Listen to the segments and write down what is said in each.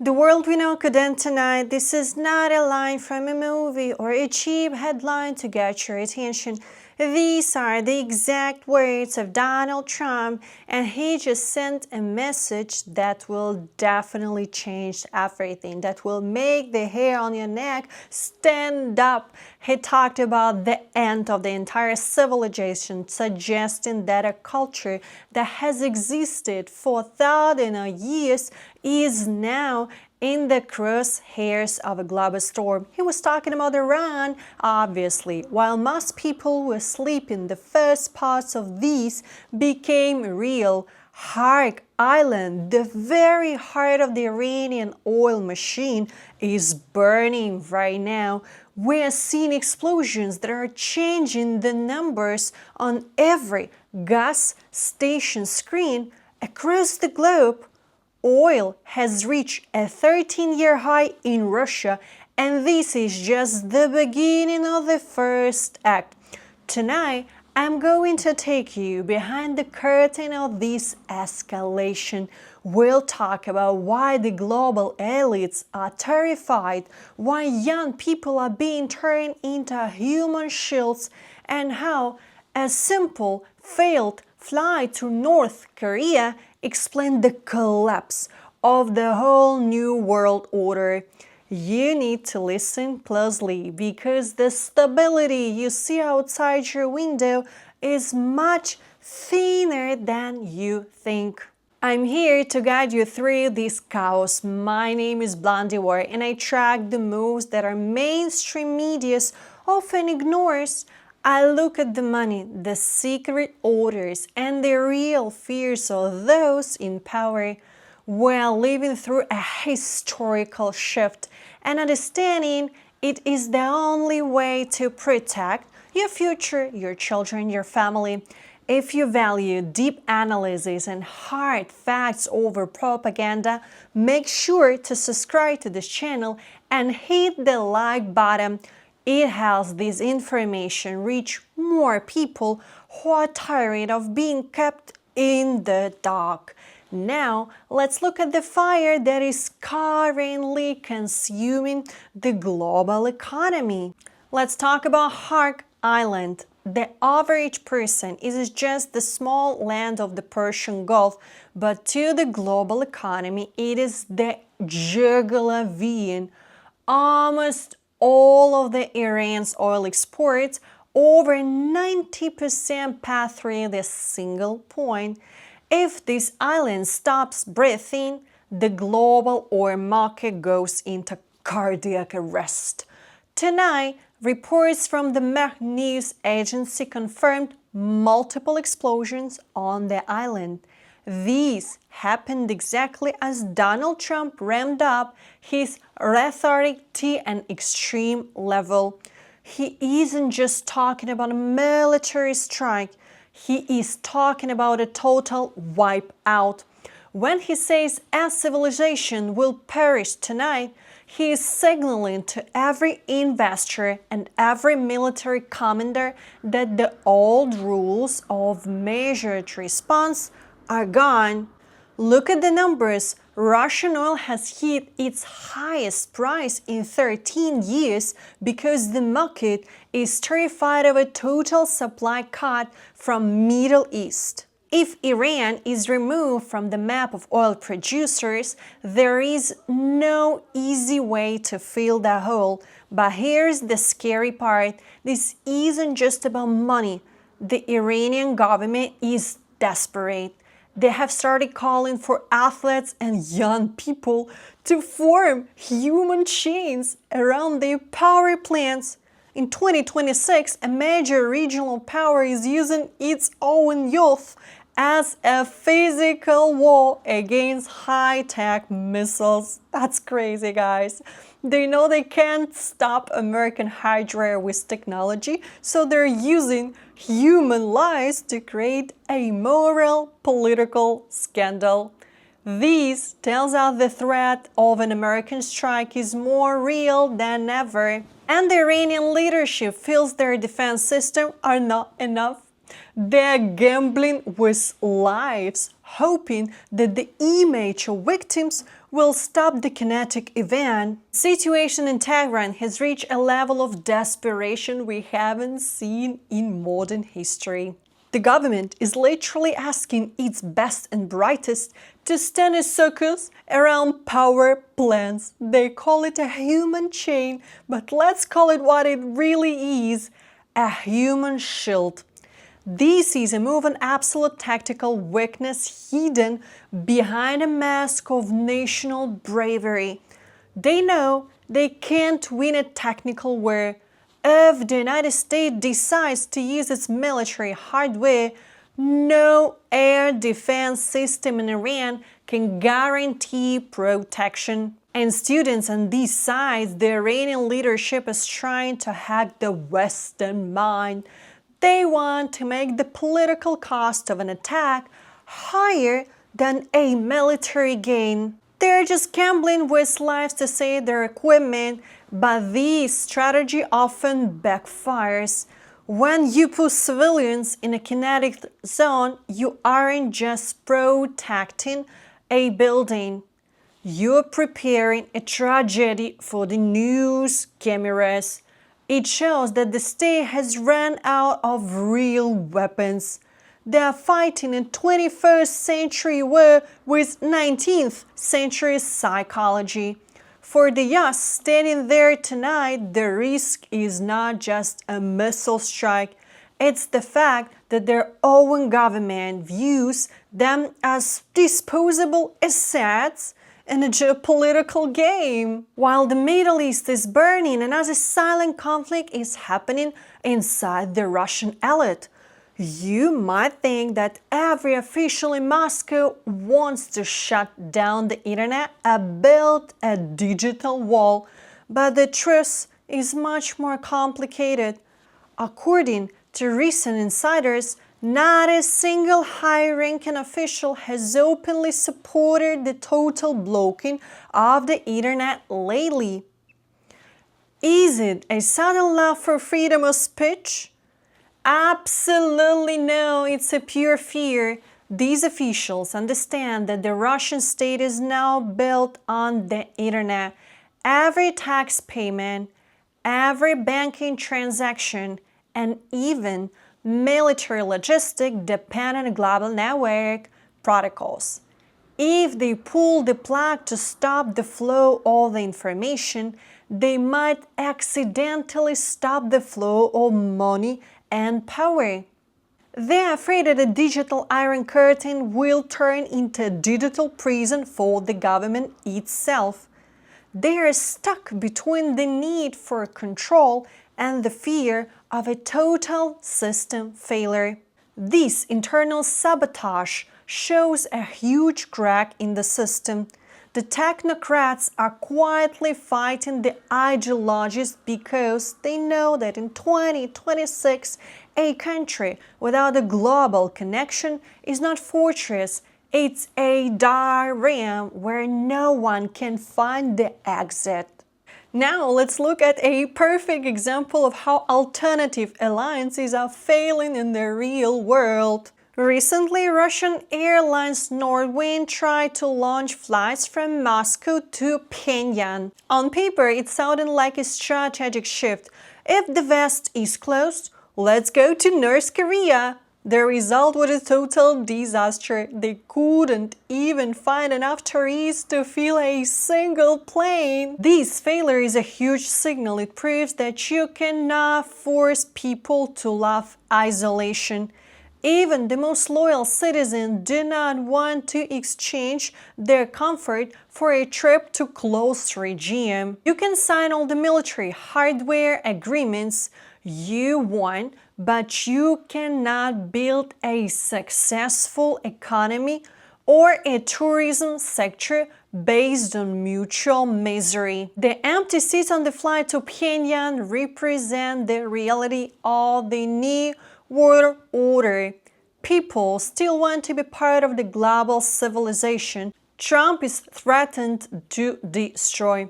The world we know could end tonight. This is not a line from a movie or a cheap headline to get your attention. These are the exact words of Donald Trump, and he just sent a message that will definitely change everything, that will make the hair on your neck stand up. He talked about the end of the entire civilization, suggesting that a culture that has existed for thousands of years is now in the crosshairs of a global storm. He was talking about Iran, obviously. While most people were sleeping, the first parts of these became real. Kharg Island, the very heart of the Iranian oil machine, is burning right now. We're seeing explosions that are changing the numbers on every gas station screen across the globe. Oil has reached a 13-year high in Russia, and this is just the beginning of the first act. Tonight, I'm going to take you behind the curtain of this escalation. We'll talk about why the global elites are terrified, why young people are being turned into human shields, and how a simple failed flight to North Korea explained the collapse of the whole new world order. You need to listen closely because the stability you see outside your window is much thinner than you think. I'm here to guide you through this chaos. My name is Blondie War, and I track the moves that our mainstream media often ignores. I look at the money, the secret orders, and the real fears of those in power. We're living through a historical shift, and understanding it is the only way to protect your future, your children, your family. If you value deep analysis and hard facts over propaganda, make sure to subscribe to this channel and hit the like button. It helps this information reach more people who are tired of being kept in the dark. Now, let's look at the fire that is currently consuming the global economy. Let's talk about Kharg Island. The average person is just the small land of the Persian Gulf, but to the global economy, it is the jugular vein. Almost all of the Iran's oil exports, over 90% pass through this single point. If this island stops breathing, the global oil market goes into cardiac arrest. Tonight, reports from the Merck news agency confirmed multiple explosions on the island. These happened exactly as Donald Trump ramped up his rhetoric to an extreme level. He isn't just talking about a military strike, he is talking about a total wipeout. When he says a civilization will perish tonight, he is signaling to every investor and every military commander that the old rules of measured response are gone. Look at the numbers. Russian oil has hit its highest price in 13 years because the market is terrified of a total supply cut from Middle East. If Iran is removed from the map of oil producers, there is no easy way to fill that hole. But here's the scary part. This isn't just about money. The Iranian government is desperate. They have started calling for athletes and young people to form human chains around their power plants. In 2026, a major regional power is using its own youth as a physical war against high-tech missiles. That's crazy, guys. They know they can't stop American hardware with technology, so they're using human lives to create a moral political scandal. This tells us the threat of an American strike is more real than ever, and the Iranian leadership feels their defense system are not enough. They're gambling with lives, hoping that the image of victims will stop the kinetic event. Situation in Tehran has reached a level of desperation we haven't seen in modern history. The government is literally asking its best and brightest to stand in circles around power plants. They call it a human chain, but let's call it what it really is, a human shield. This is a move on absolute tactical weakness hidden behind a mask of national bravery. They know they can't win a technical war. If the United States decides to use its military hardware, no air defense system in Iran can guarantee protection. And students on these sides, the Iranian leadership is trying to hack the Western mind. They want to make the political cost of an attack higher than a military gain. They're just gambling with lives to save their equipment, but this strategy often backfires. When you put civilians in a kinetic zone, you aren't just protecting a building. You're preparing a tragedy for the news cameras. It shows that the state has run out of real weapons. They are fighting a 21st century war with 19th century psychology. For the youth standing there tonight, the risk is not just a missile strike. It's the fact that their own government views them as disposable assets in a geopolitical game. While the Middle East is burning, another silent conflict is happening inside the Russian elite. You might think that every official in Moscow wants to shut down the internet and build a digital wall, but the truth is much more complicated. According to recent insiders, not a single high-ranking official has openly supported the total blocking of the internet lately. Is it a sudden love for freedom of speech? Absolutely no, it's a pure fear. These officials understand that the Russian state is now built on the internet. Every tax payment, every banking transaction, and even military logistics depend on global network protocols. If they pull the plug to stop the flow of the information, they might accidentally stop the flow of money and power. They are afraid that a digital iron curtain will turn into a digital prison for the government itself. They are stuck between the need for control and the fear of a total system failure. This internal sabotage shows a huge crack in the system. The technocrats are quietly fighting the ideologies because they know that in 2026, a country without a global connection is not fortress, it's a diorama where no one can find the exit. Now let's look at a perfect example of how alternative alliances are failing in the real world. Recently, Russian airlines Nordwind tried to launch flights from Moscow to Pyongyang. On paper, it sounded like a strategic shift. If the West is closed, let's go to North Korea. The result was a total disaster. They couldn't even find enough tourists to fill a single plane. This failure is a huge signal. It proves that you cannot force people to love isolation. Even the most loyal citizens do not want to exchange their comfort for a trip to closed regime. You can sign all the military hardware agreements you want, but you cannot build a successful economy or a tourism sector based on mutual misery. The empty seats on the flight to Pyongyang represent the reality of the new world order. People still want to be part of the global civilization Trump is threatened to destroy.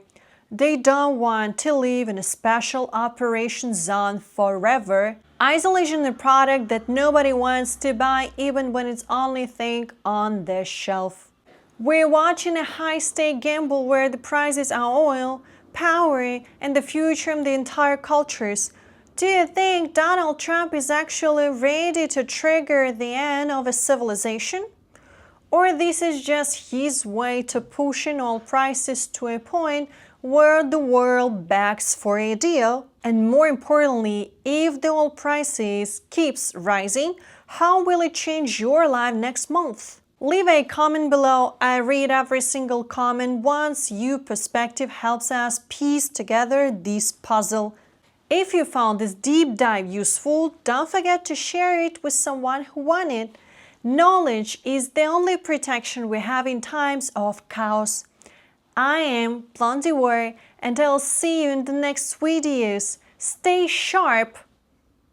They don't want to live in a special operation zone forever. Isolation is a product that nobody wants to buy even when it's only thing on the shelf. We're watching a high-stake gamble where the prizes are oil, power, and the future of the entire cultures. Do you think Donald Trump is actually ready to trigger the end of a civilization? Or this is just his way to pushing oil prices to a point where the world begs for a deal? And more importantly, if the oil prices keeps rising, how will it change your life next month? Leave a comment below. I read every single comment once. Your perspective helps us piece together this puzzle. If you found this deep dive useful, don't forget to share it with someone who wants it. Knowledge is the only protection we have in times of chaos. I am Blondie War, and I'll see you in the next videos. Stay sharp!